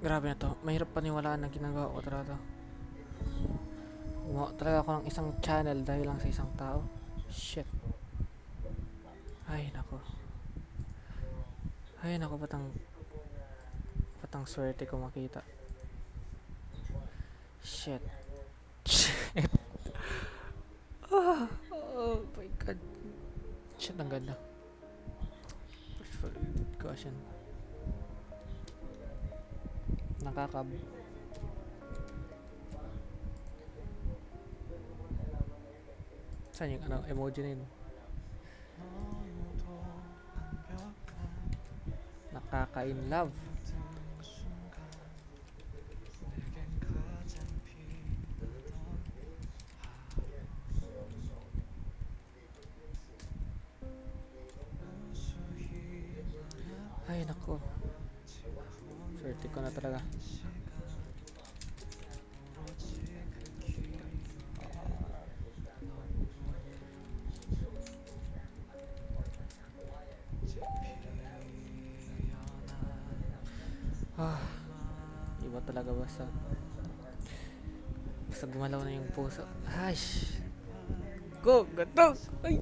Grabe na to. Mahirap paniwalaan ang ginagawa ko talaga to. Gumawa talaga ako ng isang channel dahil lang sa isang tao. Shit. Ay, nako. Ay, nako, batang swerte ko makita. Shit. Shit. Oh my god. Shit, ang ganda. Caution. Nakakab. Saan yung ano, emoji na yun? Nakaka-in love. Ay, nako. Swerte ko na talaga. Ah, iba talaga basta gumalaw na yung puso. Ay, go, gato. Ay.